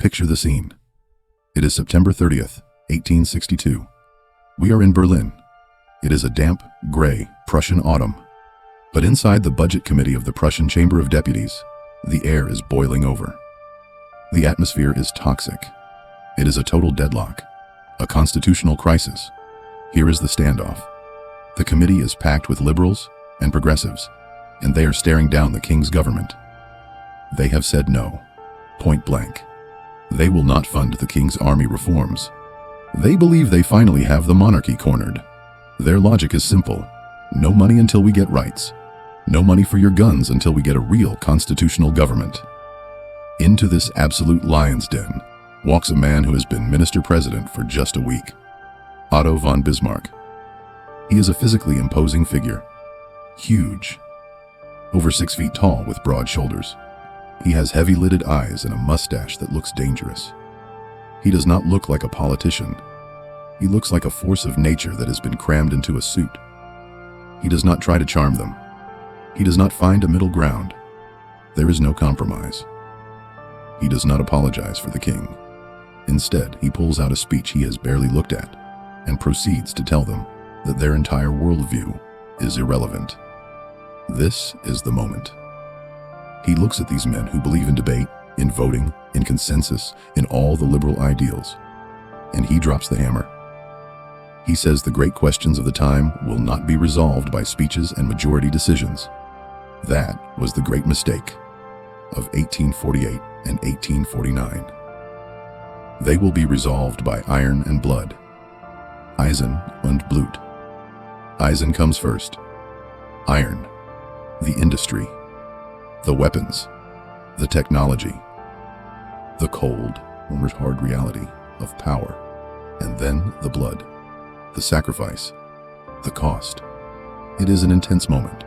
Picture the scene. It is September 30th, 1862. We are in Berlin. It is a damp, gray, Prussian autumn. But inside the Budget Committee of the Prussian Chamber of Deputies, the air is boiling over. The atmosphere is toxic. It is a total deadlock, a constitutional crisis. Here is the standoff. The committee is packed with liberals and progressives, and they are staring down the king's government. They have said no, point blank. They will not fund the king's army reforms. They believe they finally have the monarchy cornered. Their logic is simple. No money until we get rights. No money for your guns until we get a real constitutional government. Into this absolute lion's den walks a man who has been minister-president for just a week. Otto von Bismarck. He is a physically imposing figure. Huge. Over 6 feet tall with broad shoulders. He has heavy-lidded eyes and a mustache that looks dangerous. He does not look like a politician. He looks like a force of nature that has been crammed into a suit. He does not try to charm them. He does not find a middle ground. There is no compromise. He does not apologize for the king. Instead, he pulls out a speech he has barely looked at and proceeds to tell them that their entire worldview is irrelevant. This is the moment. He looks at these men who believe in debate, in voting, in consensus, in all the liberal ideals, and he drops the hammer. He says the great questions of the time will not be resolved by speeches and majority decisions. That was the great mistake of 1848 and 1849. They will be resolved by iron and blood. Eisen und Blut. Eisen comes first. Iron. The industry. The weapons. The technology. The cold, almost hard reality of power. And then the blood. The sacrifice. The cost. It is an intense moment.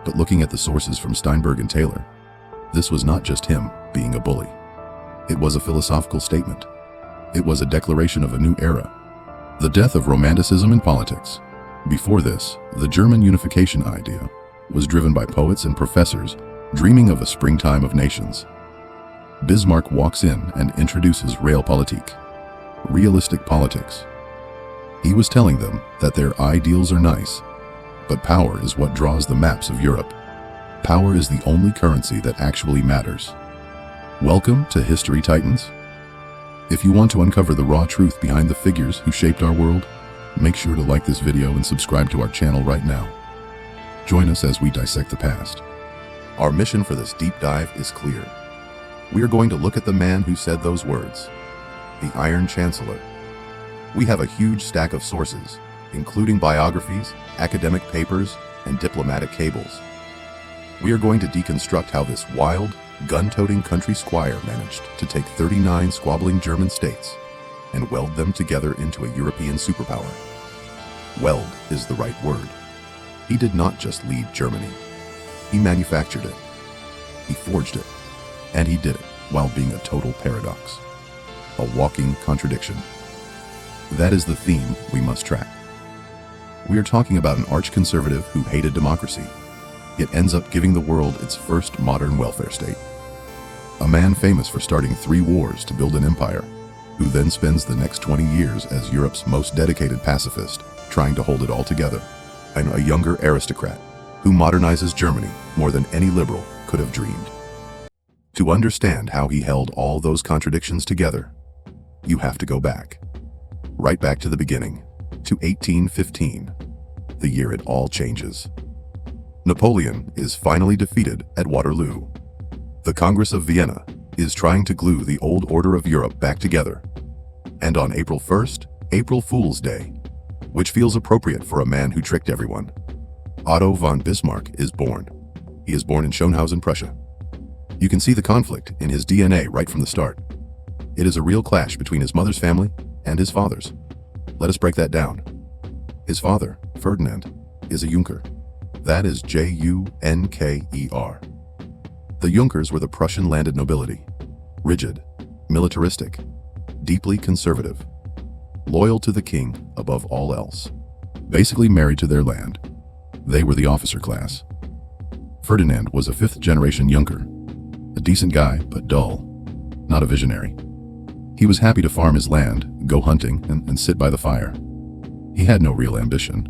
But looking at the sources from Steinberg and Taylor, this was not just him being a bully. It was a philosophical statement. It was a declaration of a new era. The death of romanticism in politics. Before this, the German unification idea was driven by poets and professors dreaming of a springtime of nations. Bismarck walks in and introduces Realpolitik, realistic politics. He was telling them that their ideals are nice, but power is what draws the maps of Europe. Power is the only currency that actually matters. Welcome to History Titans. If you want to uncover the raw truth behind the figures who shaped our world, make sure to like this video and subscribe to our channel right now. Join us as we dissect the past. Our mission for this deep dive is clear. We are going to look at the man who said those words, the Iron Chancellor. We have a huge stack of sources, including biographies, academic papers, and diplomatic cables. We are going to deconstruct how this wild, gun-toting country squire managed to take 39 squabbling German states and weld them together into a European superpower. Weld is the right word. He did not just lead Germany. He manufactured it. He forged it. And he did it while being a total paradox. A walking contradiction. That is the theme we must track. We are talking about an arch-conservative who hated democracy, yet ends up giving the world its first modern welfare state. A man famous for starting 3 wars to build an empire, who then spends the next 20 years as Europe's most dedicated pacifist, trying to hold it all together. And a younger aristocrat, who modernizes Germany more than any liberal could have dreamed. To understand how he held all those contradictions together, you have to go back. Right back to the beginning, to 1815, the year it all changes. Napoleon is finally defeated at Waterloo. The Congress of Vienna is trying to glue the old order of Europe back together. And on April 1st, April Fool's Day, which feels appropriate for a man who tricked everyone, Otto von Bismarck is born. He is born in Schönhausen, Prussia. You can see the conflict in his DNA right from the start. It is a real clash between his mother's family and his father's. Let us break that down. His father, Ferdinand, is a Junker. That is Junker. The Junkers were the Prussian landed nobility. Rigid, militaristic, deeply conservative, loyal to the king above all else. Basically married to their land. They were the officer class. Ferdinand was a 5th-generation Junker. A decent guy, but dull. not a visionary. He was happy to farm his land, go hunting, and sit by the fire. He had no real ambition,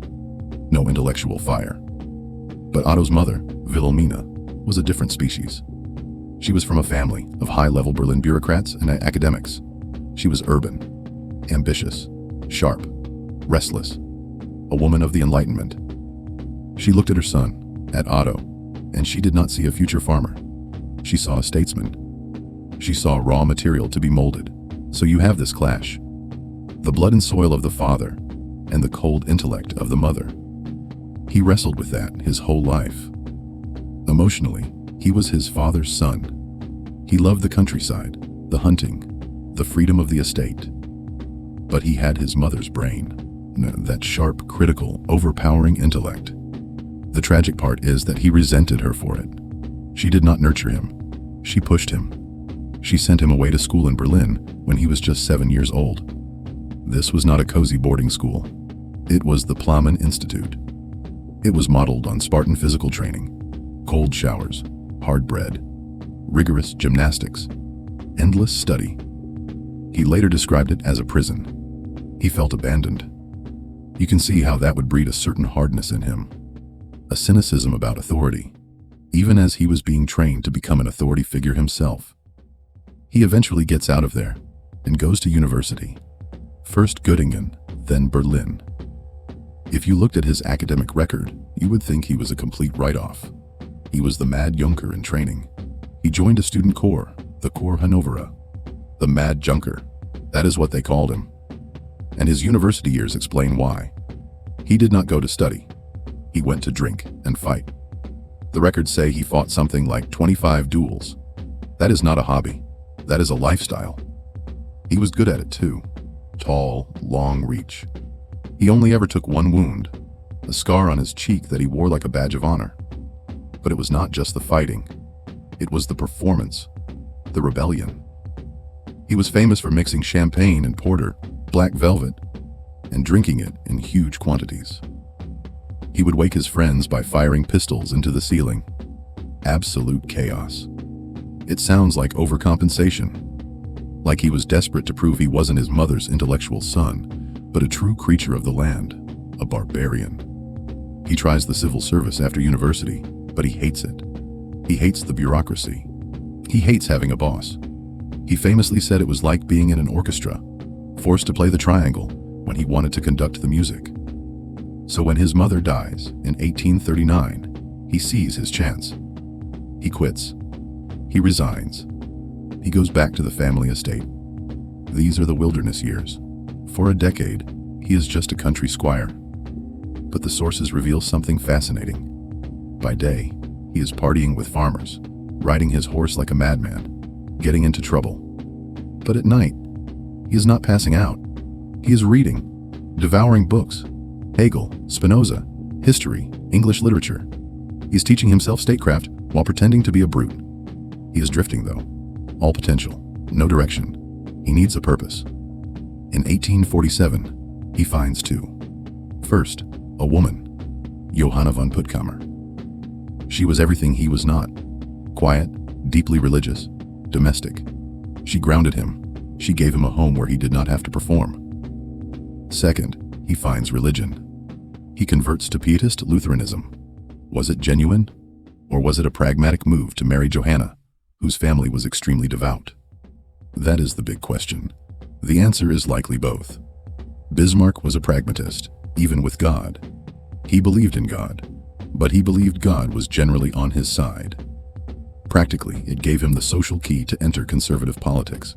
no intellectual fire. But Otto's mother, Wilhelmina, was a different species. She was from a family of high-level Berlin bureaucrats and academics. She was urban, ambitious, sharp, restless, a woman of the Enlightenment. She looked at her son, at Otto, and she did not see a future farmer. She saw a statesman. She saw raw material to be molded. So you have this clash. The blood and soil of the father and the cold intellect of the mother. He wrestled with that his whole life. Emotionally, he was his father's son. He loved the countryside, the hunting, the freedom of the estate. But he had his mother's brain, that sharp, critical, overpowering intellect. The tragic part is that he resented her for it. She did not nurture him. She pushed him. She sent him away to school in Berlin when he was just 7 years old. This was not a cozy boarding school. It was the Plamen Institute. It was modeled on Spartan physical training, cold showers, hard bread, rigorous gymnastics, endless study. He later described it as a prison. He felt abandoned. You can see how that would breed a certain hardness in him, a cynicism about authority, even as he was being trained to become an authority figure himself. He eventually gets out of there and goes to university. First Göttingen, then Berlin. If you looked at his academic record, you would think he was a complete write-off. He was the Mad Junker in training. He joined a student corps, the Corps Hannovera. The Mad Junker, that is what they called him. And his university years explain why. He did not go to study. He went to drink and fight. The records say he fought something like 25 duels. That is not a hobby. That is a lifestyle. He was good at it too. Tall, long reach. He only ever took one wound, a scar on his cheek that he wore like a badge of honor. But it was not just the fighting. It was the performance, the rebellion. He was famous for mixing champagne and porter, black velvet, and drinking it in huge quantities. He would wake his friends by firing pistols into the ceiling. Absolute chaos. It sounds like overcompensation, like he was desperate to prove he wasn't his mother's intellectual son, but a true creature of the land, a barbarian. He tries the civil service after university, but he hates it. He hates the bureaucracy. He hates having a boss. He famously said it was like being in an orchestra, forced to play the triangle when he wanted to conduct the music. So when his mother dies in 1839, he sees his chance. He quits. He resigns. He goes back to the family estate. These are the wilderness years. For a decade, he is just a country squire. But the sources reveal something fascinating. By day, he is partying with farmers, riding his horse like a madman, getting into trouble. But at night, he is not passing out. He is reading, devouring books, Hegel, Spinoza, history, English literature. He is teaching himself statecraft while pretending to be a brute. He is drifting though. All potential, no direction. He needs a purpose. In 1847, he finds two. First, a woman, Johanna von Puttkamer. She was everything he was not. Quiet, deeply religious, domestic. She grounded him. She gave him a home where he did not have to perform. Second, he finds religion. He converts to Pietist Lutheranism. Was it genuine? Or was it a pragmatic move to marry Johanna, whose family was extremely devout? That is the big question. The answer is likely both. Bismarck was a pragmatist, even with God. He believed in God, but he believed God was generally on his side. Practically, it gave him the social key to enter conservative politics.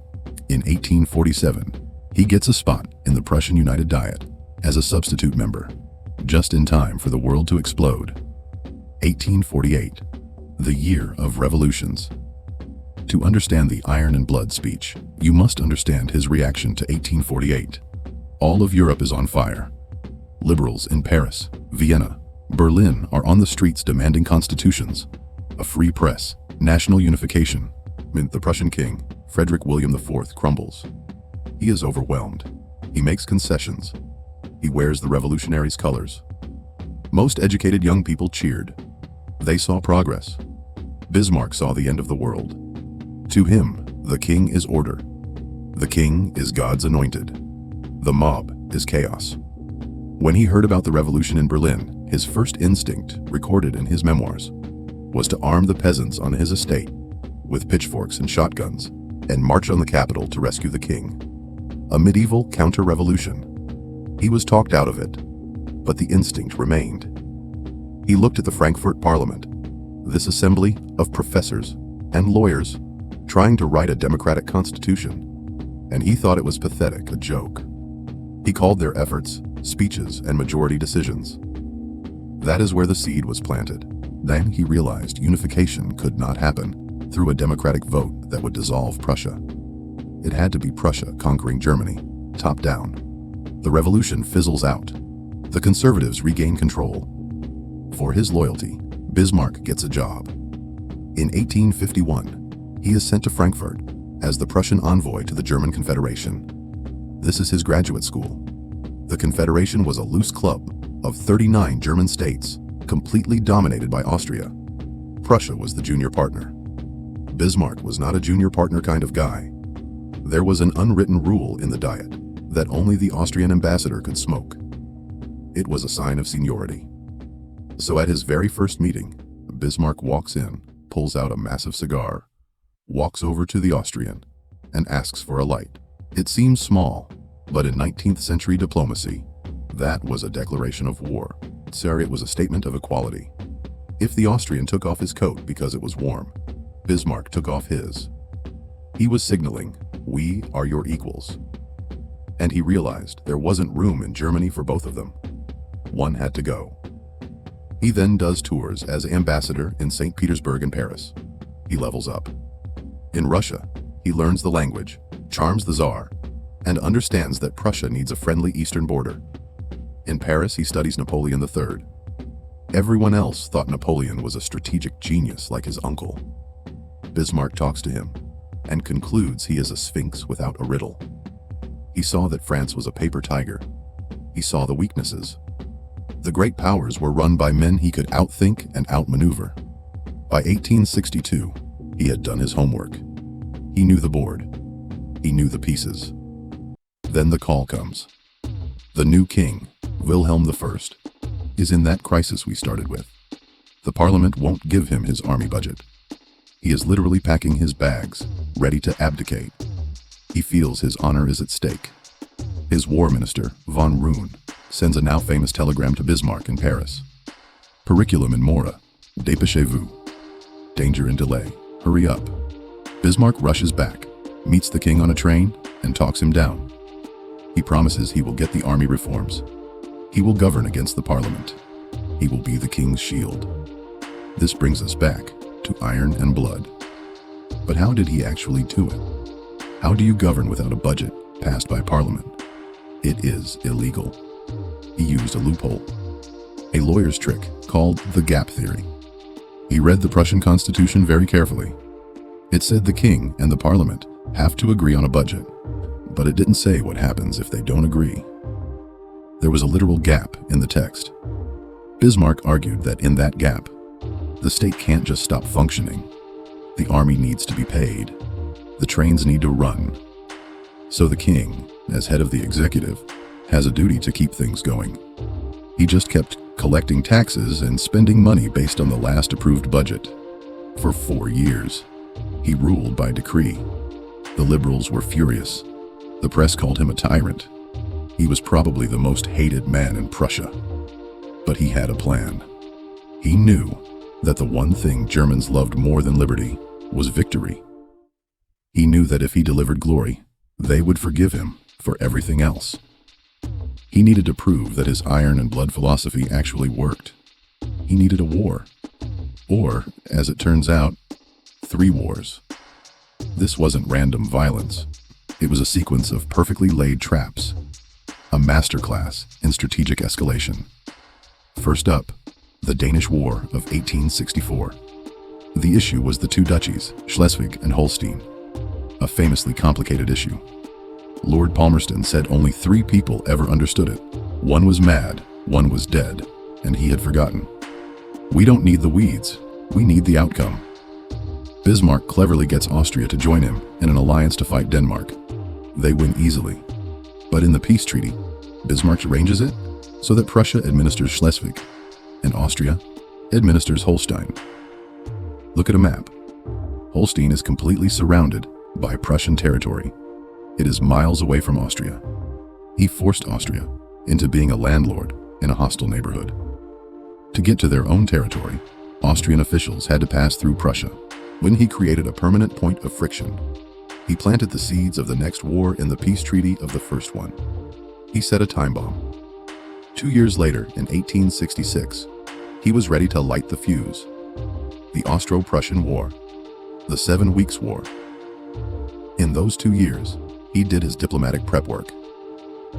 In 1847, he gets a spot in the Prussian United Diet as a substitute member, just in time for the world to explode. 1848, the year of revolutions. To understand the Iron and Blood speech, you must understand his reaction to 1848. All of Europe is on fire. Liberals in Paris, Vienna, Berlin are on the streets demanding constitutions, a free press, national unification. The Prussian king, Frederick William IV, crumbles. He is overwhelmed. He makes concessions. He wears the revolutionaries' colors. Most educated young people cheered. They saw progress. Bismarck saw the end of the world. To him, The king is order. The king is God's anointed. The mob is chaos. When he heard about the revolution in Berlin, his first instinct, recorded in his memoirs, was to arm the peasants on his estate with pitchforks and shotguns and march on the capital to rescue the king. A medieval counter-revolution. He was talked out of it, but the instinct remained. He looked at the Frankfurt Parliament, this assembly of professors and lawyers trying to write a democratic constitution, and he thought it was pathetic, a joke. He called their efforts speeches and majority decisions. That is where the seed was planted. Then he realized unification could not happen through a democratic vote that would dissolve Prussia. It had to be Prussia conquering Germany, top down. The revolution fizzles out. The conservatives regain control. For his loyalty, Bismarck gets a job. In 1851, he is sent to Frankfurt as the Prussian envoy to the German Confederation. This is his graduate school. The Confederation was a loose club of 39 German states, completely dominated by Austria. Prussia was the junior partner. Bismarck was not a junior partner kind of guy. There was an unwritten rule in the Diet that only the Austrian ambassador could smoke. It was a sign of seniority. So at his very first meeting, Bismarck walks in, pulls out a massive cigar, walks over to the Austrian, and asks for a light. It seems small, but in 19th century diplomacy, that was a declaration of war. Sir, it was a statement of equality. If the Austrian took off his coat because it was warm, Bismarck took off his. He was signaling, "We are your equals." And he realized there wasn't room in Germany for both of them. One had to go. He then does tours as ambassador in St. Petersburg and Paris. He levels up. In Russia, he learns the language, charms the Tsar, and understands that Prussia needs a friendly eastern border. In Paris, he studies Napoleon III. Everyone else thought Napoleon was a strategic genius like his uncle. Bismarck talks to him and concludes he is a sphinx without a riddle. He saw that France was a paper tiger. He saw the weaknesses. The great powers were run by men he could outthink and outmaneuver. By 1862, he had done his homework. He knew the board. He knew the pieces. Then the call comes. The new king, Wilhelm I, is in that crisis we started with. The parliament won't give him his army budget. He is literally packing his bags, ready to abdicate. He feels his honor is at stake. His war minister, von Roon, sends a now famous telegram to Bismarck in Paris. Periculum in mora, dépêchez-vous. Danger and delay, hurry up. Bismarck rushes back, meets the king on a train, and talks him down. He promises he will get the army reforms. He will govern against the parliament. He will be the king's shield. This brings us back to iron and blood. But how did he actually do it? How do you govern without a budget passed by parliament? It is illegal. He used a loophole, a lawyer's trick called the gap theory. He read the Prussian constitution very carefully. It said the king and the parliament have to agree on a budget, but it didn't say what happens if they don't agree. There was a literal gap in the text. Bismarck argued that in that gap, the state can't just stop functioning. The army needs to be paid. The trains need to run. So the king, as head of the executive, has a duty to keep things going. He just kept collecting taxes and spending money based on the last approved budget. For 4 years, he ruled by decree. The liberals were furious. The press called him a tyrant. He was probably the most hated man in Prussia. But he had a plan. He knew that the one thing Germans loved more than liberty was victory. He knew that if he delivered glory, they would forgive him for everything else. He needed to prove that his iron and blood philosophy actually worked. He needed a war. Or, as it turns out, 3 wars. This wasn't random violence. It was a sequence of perfectly laid traps. A masterclass in strategic escalation. First up, the Danish War of 1864. The issue was the 2 duchies, Schleswig and Holstein. A famously complicated issue. Lord Palmerston said only 3 people ever understood it. One was mad, one was dead, and he had forgotten. We don't need the weeds, we need the outcome. Bismarck cleverly gets Austria to join him in an alliance to fight Denmark. They win easily. But in the peace treaty, Bismarck arranges it so that Prussia administers Schleswig and Austria administers Holstein. Look at a map. Holstein is completely surrounded by Prussian territory. It is miles away from Austria. He forced Austria into being a landlord in a hostile neighborhood. To get to their own territory, Austrian officials had to pass through Prussia. When he created a permanent point of friction, he planted the seeds of the next war in the peace treaty of the first one. He set a time bomb. 2 years later, in 1866, he was ready to light the fuse. The Austro-Prussian War, the 7 Weeks' War. In those 2 years, he did his diplomatic prep work.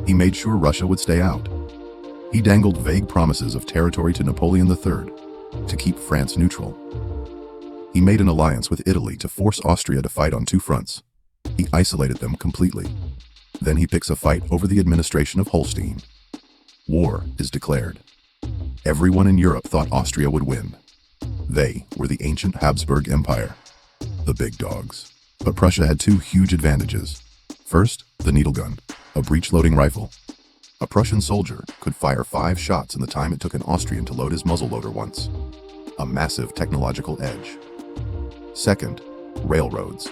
He made sure Russia would stay out. He dangled vague promises of territory to Napoleon III to keep France neutral. He made an alliance with Italy to force Austria to fight on 2 fronts. He isolated them completely. Then he picks a fight over the administration of Holstein. War is declared. Everyone in Europe thought Austria would win. They were the ancient Habsburg Empire, the big dogs. But Prussia had 2 huge advantages. First, the needle gun, a breech-loading rifle. A Prussian soldier could fire 5 shots in the time it took an Austrian to load his muzzleloader once. A massive technological edge. Second, railroads.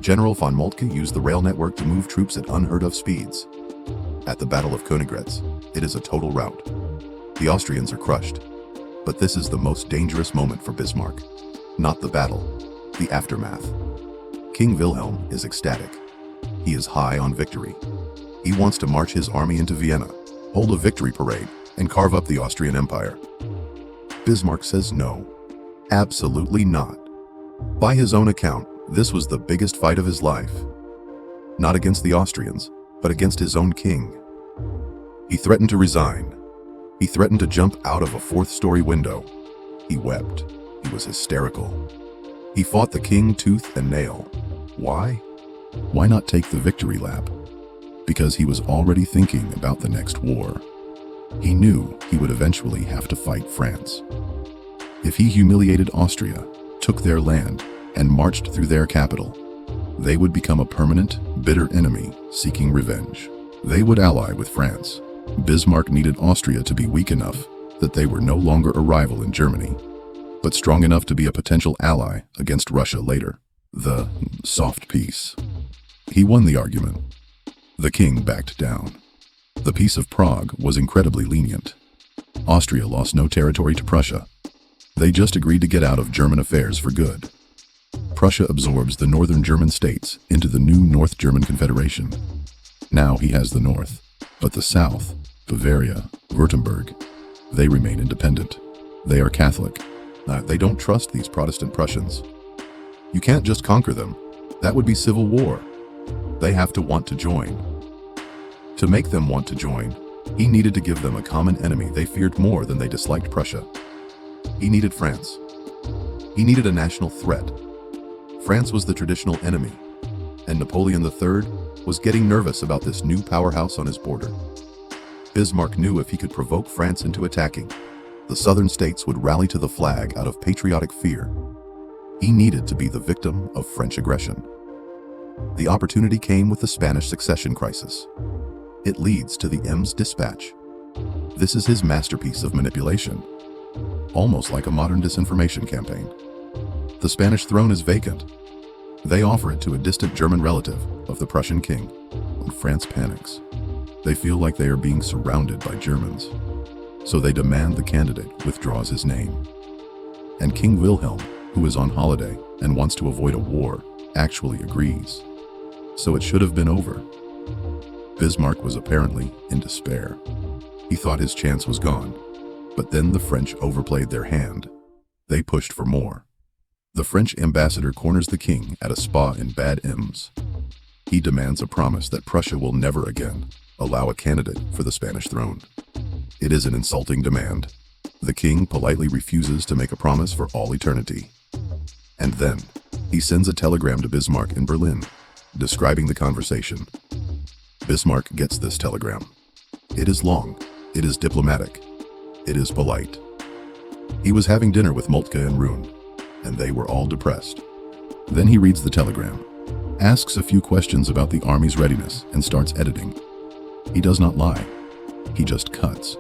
General von Moltke used the rail network to move troops at unheard-of speeds. At the Battle of Königgrätz, it is a total rout. The Austrians are crushed. But this is the most dangerous moment for Bismarck. Not the battle, the aftermath. King Wilhelm is ecstatic. He is high on victory. He wants to march his army into Vienna, hold a victory parade, and carve up the Austrian Empire. Bismarck says no. Absolutely not. By his own account, this was the biggest fight of his life. Not against the Austrians, but against his own king. He threatened to resign. He threatened to jump out of a 4th-story window. He wept. He was hysterical. He fought the king tooth and nail. Why? Why not take the victory lap? Because he was already thinking about the next war. He knew he would eventually have to fight France. If he humiliated Austria, took their land, and marched through their capital, they would become a permanent, bitter enemy seeking revenge. They would ally with France. Bismarck needed Austria to be weak enough that they were no longer a rival in Germany, but strong enough to be a potential ally against Russia later. The soft peace. He won the argument. The king backed down. The Peace of Prague was incredibly lenient. Austria lost no territory to Prussia. They just agreed to get out of German affairs for good. Prussia absorbs the northern German states into the new North German Confederation. Now he has the north, but the south, Bavaria, Württemberg, they remain independent. They are Catholic. They don't trust these Protestant Prussians. You can't just conquer them. That would be civil war. They have to want to join. To make them want to join, he needed to give them a common enemy they feared more than they disliked Prussia. He needed France. He needed a national threat. France was the traditional enemy, and Napoleon III was getting nervous about this new powerhouse on his border. Bismarck knew if he could provoke France into attacking, the southern states would rally to the flag out of patriotic fear. He needed to be the victim of French aggression. The opportunity came with the Spanish succession crisis. It leads to the Ems Dispatch. This is his masterpiece of manipulation, almost like a modern disinformation campaign. The Spanish throne is vacant. They offer it to a distant German relative of the Prussian king. When France panics, they feel like they are being surrounded by Germans. So they demand the candidate withdraws his name. And King Wilhelm, who is on holiday and wants to avoid a war, actually agrees. So it should have been over. Bismarck was apparently in despair. He thought his chance was gone. But then the French overplayed their hand. They pushed for more. The French ambassador corners the king at a spa in Bad Ems. He demands a promise that Prussia will never again allow a candidate for the Spanish throne. It is an insulting demand. The king politely refuses to make a promise for all eternity. And then, he sends a telegram to Bismarck in Berlin, describing the conversation. Bismarck gets this telegram. It is long, it is diplomatic, it is polite. He was having dinner with Moltke and Roon, and they were all depressed. Then he reads the telegram, asks a few questions about the army's readiness, and starts editing. He does not lie. He just cuts.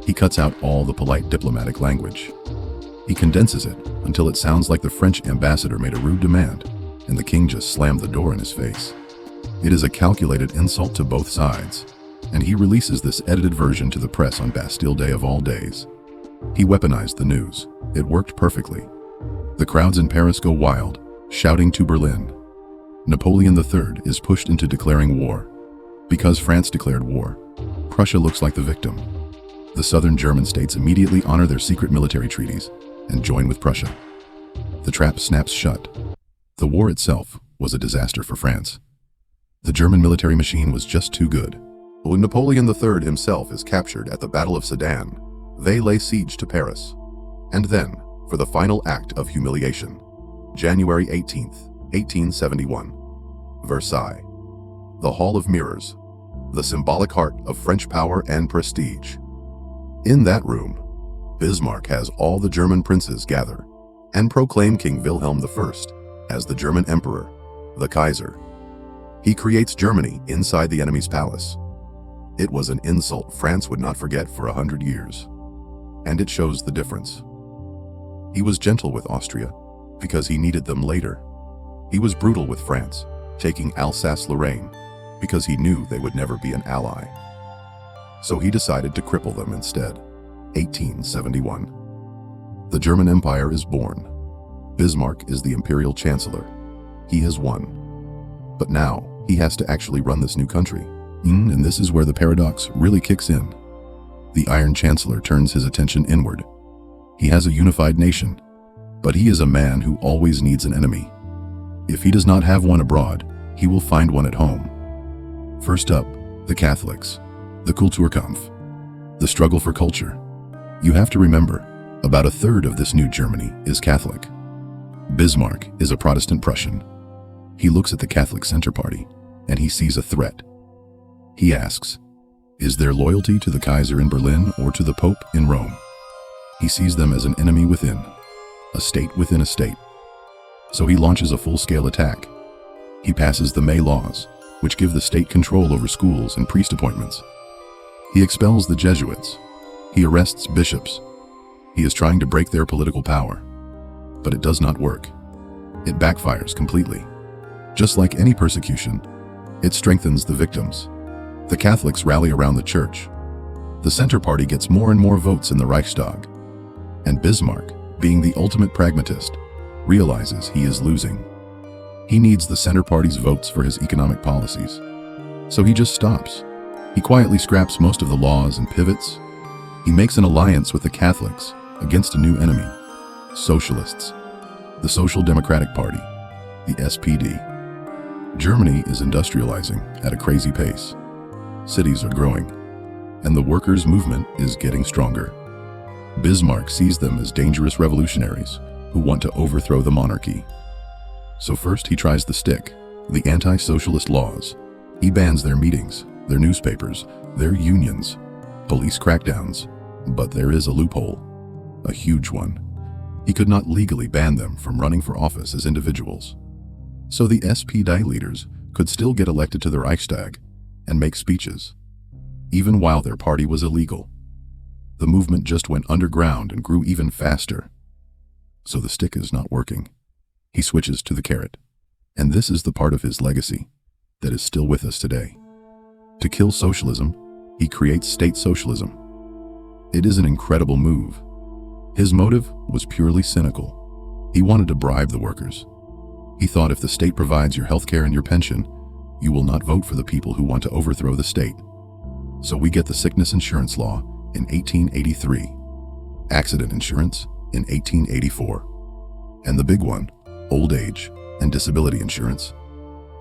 He cuts out all the polite diplomatic language. He condenses it until it sounds like the French ambassador made a rude demand, and the king just slammed the door in his face. It is a calculated insult to both sides, and he releases this edited version to the press on Bastille Day of all days. He weaponized the news. It worked perfectly. The crowds in Paris go wild, shouting to Berlin. Napoleon III is pushed into declaring war. Because France declared war, Prussia looks like the victim. The southern German states immediately honor their secret military treaties and join with Prussia. The trap snaps shut. The war itself was a disaster for France. The German military machine was just too good. When Napoleon III himself is captured at the Battle of Sedan, they lay siege to Paris. And then, for the final act of humiliation, January 18th, 1871, Versailles. The Hall of Mirrors, the symbolic heart of French power and prestige. In that room, Bismarck has all the German princes gather and proclaim King Wilhelm I as the German emperor, the Kaiser. He creates Germany inside the enemy's palace. It was an insult France would not forget for 100 years. And it shows the difference. He was gentle with Austria because he needed them later. He was brutal with France, taking Alsace-Lorraine because he knew they would never be an ally. So he decided to cripple them instead. 1871. The German Empire is born. Bismarck is the imperial chancellor. He has won. But now, he has to actually run this new country. And this is where the paradox really kicks in. The Iron Chancellor turns his attention inward. He has a unified nation, but he is a man who always needs an enemy. If he does not have one abroad, he will find one at home. First up, the Catholics, the Kulturkampf, the struggle for culture. You have to remember, about a third of this new Germany is Catholic. Bismarck is a Protestant Prussian. He looks at the Catholic Center Party, and he sees a threat. He asks, is there loyalty to the Kaiser in Berlin or to the Pope in Rome? He sees them as an enemy within, a state within a state. So he launches a full-scale attack. He passes the May Laws, which give the state control over schools and priest appointments. He expels the Jesuits. He arrests bishops. He is trying to break their political power. But it does not work. It backfires completely. Just like any persecution, it strengthens the victims. The Catholics rally around the church. The Center Party gets more and more votes in the Reichstag. And Bismarck, being the ultimate pragmatist, realizes he is losing. He needs the Center Party's votes for his economic policies. So he just stops. He quietly scraps most of the laws and pivots. He makes an alliance with the Catholics against a new enemy, socialists, the Social Democratic Party, the SPD. Germany is industrializing at a crazy pace. Cities are growing, and the workers' movement is getting stronger. Bismarck sees them as dangerous revolutionaries who want to overthrow the monarchy. So first he tries the stick, the anti-socialist laws. He bans their meetings, their newspapers, their unions, police crackdowns. But there is a loophole, a huge one. He could not legally ban them from running for office as individuals. So the SPD leaders could still get elected to the Reichstag and make speeches, even while their party was illegal. The movement just went underground and grew even faster. So the stick is not working. He switches to the carrot. And this is the part of his legacy that is still with us today. To kill socialism, he creates state socialism. It is an incredible move. His motive was purely cynical. He wanted to bribe the workers. He thought if the state provides your healthcare and your pension, you will not vote for the people who want to overthrow the state. So we get the sickness insurance law in 1883, accident insurance in 1884, and the big one, old age and disability insurance,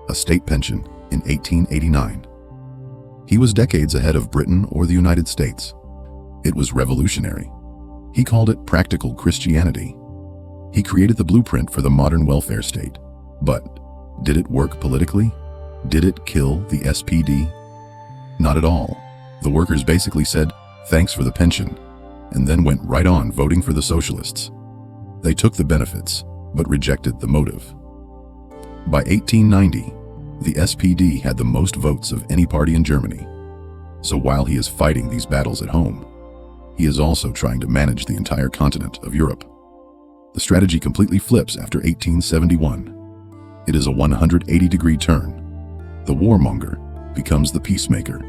a state pension in 1889. He was decades ahead of Britain or the United States. It was revolutionary. He called it practical Christianity. He created the blueprint for the modern welfare state. But did it work politically? Did it kill the SPD? Not at all. The workers basically said, thanks for the pension, and then went right on voting for the socialists. They took the benefits, but rejected the motive. By 1890, the SPD had the most votes of any party in Germany. So while he is fighting these battles at home, he is also trying to manage the entire continent of Europe. The strategy completely flips after 1871. It is a 180-degree turn. The warmonger becomes the peacemaker.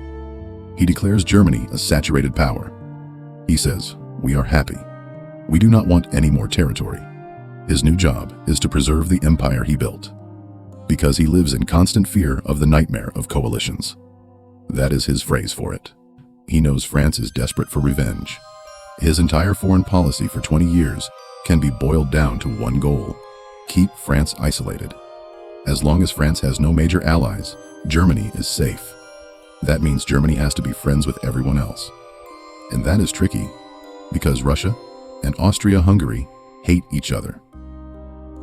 He declares Germany a saturated power. He says, "We are happy. We do not want any more territory." His new job is to preserve the empire he built, because he lives in constant fear of the nightmare of coalitions. That is his phrase for it. He knows France is desperate for revenge. His entire foreign policy for 20 years can be boiled down to one goal: keep France isolated. As long as France has no major allies, Germany is safe. That means Germany has to be friends with everyone else. And that is tricky, because Russia and Austria-Hungary hate each other.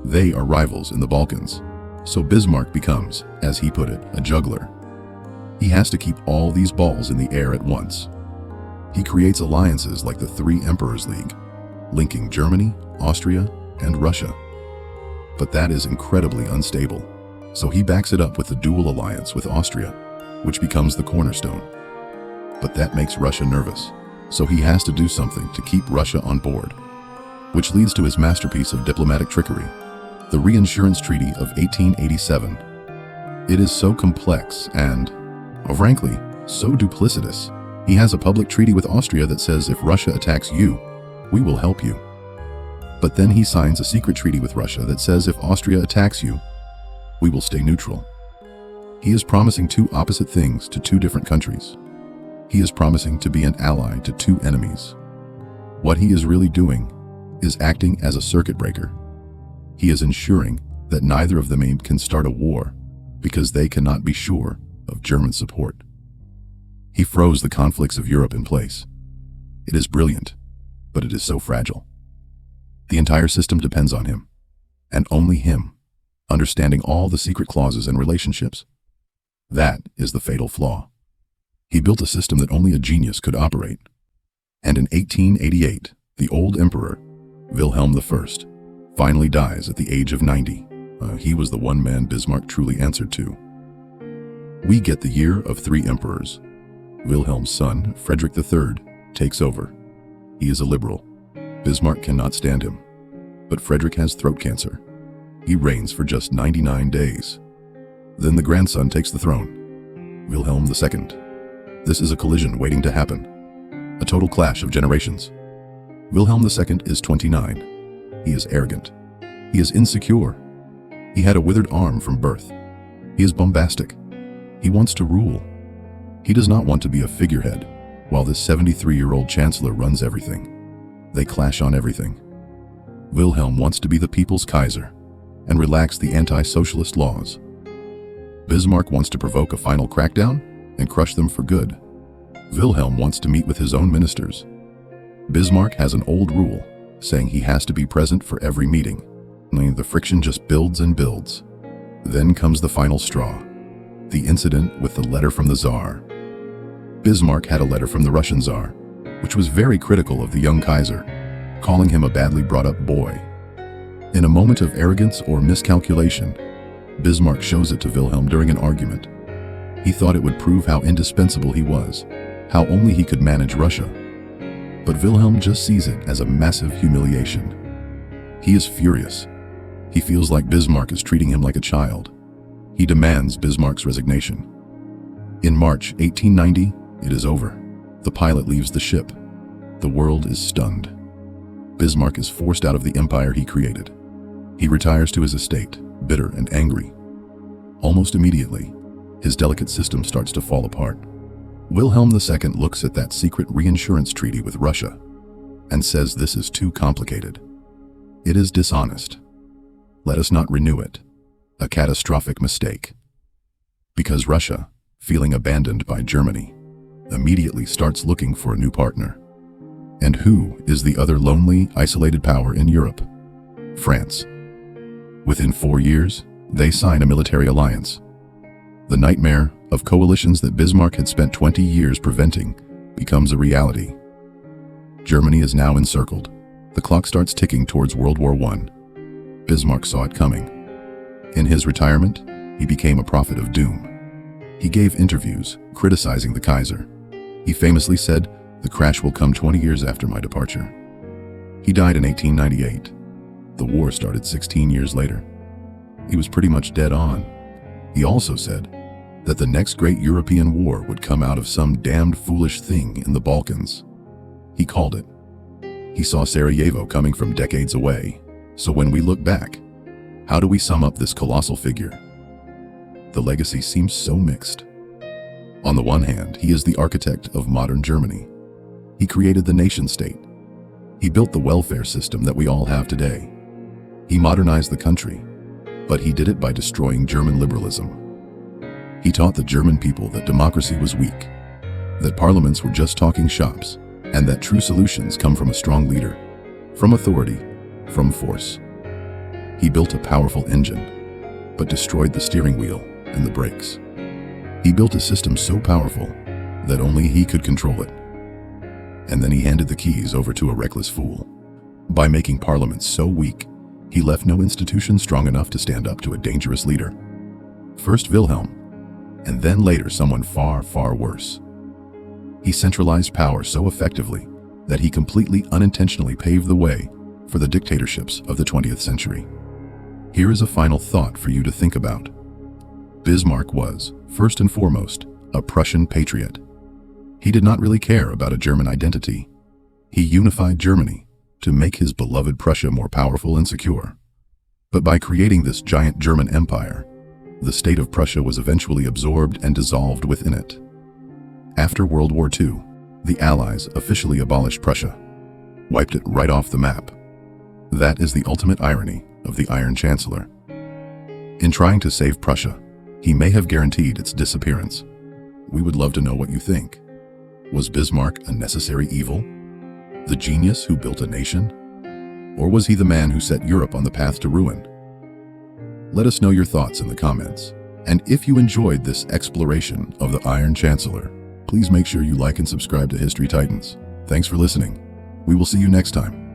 They are rivals in the Balkans, so Bismarck becomes, as he put it, a juggler. He has to keep all these balls in the air at once. He creates alliances like the Three Emperors League, linking Germany, Austria, and Russia. But that is incredibly unstable, so he backs it up with the dual alliance with Austria, which becomes the cornerstone. But that makes Russia nervous, so he has to do something to keep Russia on board, which leads to his masterpiece of diplomatic trickery, the Reinsurance Treaty of 1887. It is so complex and, frankly, so duplicitous. He has a public treaty with Austria that says if Russia attacks you, we will help you. But then he signs a secret treaty with Russia that says if Austria attacks you, we will stay neutral. He is promising two opposite things to two different countries. He is promising to be an ally to two enemies. What he is really doing is acting as a circuit breaker. He is ensuring that neither of them can start a war because they cannot be sure of German support. He froze the conflicts of Europe in place. It is brilliant, but it is so fragile. The entire system depends on him, and only him, understanding all the secret clauses and relationships. That is the fatal flaw. He built a system that only a genius could operate. And in 1888, the old emperor, Wilhelm I, finally dies at the age of 90. He was the one man Bismarck truly answered to. We get the year of three emperors. Wilhelm's son, Frederick III, takes over. He is a liberal. Bismarck cannot stand him. But Frederick has throat cancer. He reigns for just 99 days. Then the grandson takes the throne, Wilhelm II. This is a collision waiting to happen. A total clash of generations. Wilhelm II is 29. He is arrogant. He is insecure. He had a withered arm from birth. He is bombastic. He wants to rule. He does not want to be a figurehead, while this 73-year-old chancellor runs everything. They clash on everything. Wilhelm wants to be the people's Kaiser and relax the anti-socialist laws. Bismarck wants to provoke a final crackdown and crush them for good. Wilhelm wants to meet with his own ministers. Bismarck has an old rule, saying he has to be present for every meeting. The friction just builds and builds. Then comes the final straw, the incident with the letter from the Tsar. Bismarck had a letter from the Russian Tsar, which was very critical of the young Kaiser, calling him a badly brought-up boy. In a moment of arrogance or miscalculation, Bismarck shows it to Wilhelm during an argument. He thought it would prove how indispensable he was, how only he could manage Russia. But Wilhelm just sees it as a massive humiliation. He is furious. He feels like Bismarck is treating him like a child. He demands Bismarck's resignation. In March 1890, it is over. The pilot leaves the ship. The world is stunned. Bismarck is forced out of the empire he created. He retires to his estate, bitter and angry. Almost immediately, his delicate system starts to fall apart. Wilhelm II looks at that secret reinsurance treaty with Russia and says this is too complicated. It is dishonest. Let us not renew it. A catastrophic mistake. Because Russia, feeling abandoned by Germany, immediately starts looking for a new partner. And who is the other lonely, isolated power in Europe? France. Within 4 years, they sign a military alliance. The nightmare of coalitions that Bismarck had spent 20 years preventing becomes a reality. Germany is now encircled. The clock starts ticking towards World War I. Bismarck saw it coming. In his retirement, he became a prophet of doom. He gave interviews criticizing the Kaiser. He famously said, "The crash will come 20 years after my departure." He died in 1898. The war started 16 years later. He was pretty much dead on. He also said that the next great European war would come out of some damned foolish thing in the Balkans. He called it. He saw Sarajevo coming from decades away. So when we look back, how do we sum up this colossal figure? The legacy seems so mixed. On the one hand, he is the architect of modern Germany. He created the nation-state. He built the welfare system that we all have today. He modernized the country, but he did it by destroying German liberalism. He taught the German people that democracy was weak, that parliaments were just talking shops, and that true solutions come from a strong leader, from authority, from force. He built a powerful engine, but destroyed the steering wheel and the brakes. He built a system so powerful that only he could control it. And then he handed the keys over to a reckless fool. By making parliaments so weak, he left no institution strong enough to stand up to a dangerous leader. First Wilhelm, and then later someone far, far worse. He centralized power so effectively that he completely unintentionally paved the way for the dictatorships of the 20th century. Here is a final thought for you to think about. Bismarck was, first and foremost, a Prussian patriot. He did not really care about a German identity. He unified Germany to make his beloved Prussia more powerful and secure. But by creating this giant German empire, the state of Prussia was eventually absorbed and dissolved within it. After World War II, the Allies officially abolished Prussia, wiped it right off the map. That is the ultimate irony of the Iron Chancellor. In trying to save Prussia, he may have guaranteed its disappearance. We would love to know what you think. Was Bismarck a necessary evil? The genius who built a nation? Or was he the man who set Europe on the path to ruin? Let us know your thoughts in the comments. And if you enjoyed this exploration of the Iron Chancellor, please make sure you like and subscribe to History Titans. Thanks for listening. We will see you next time.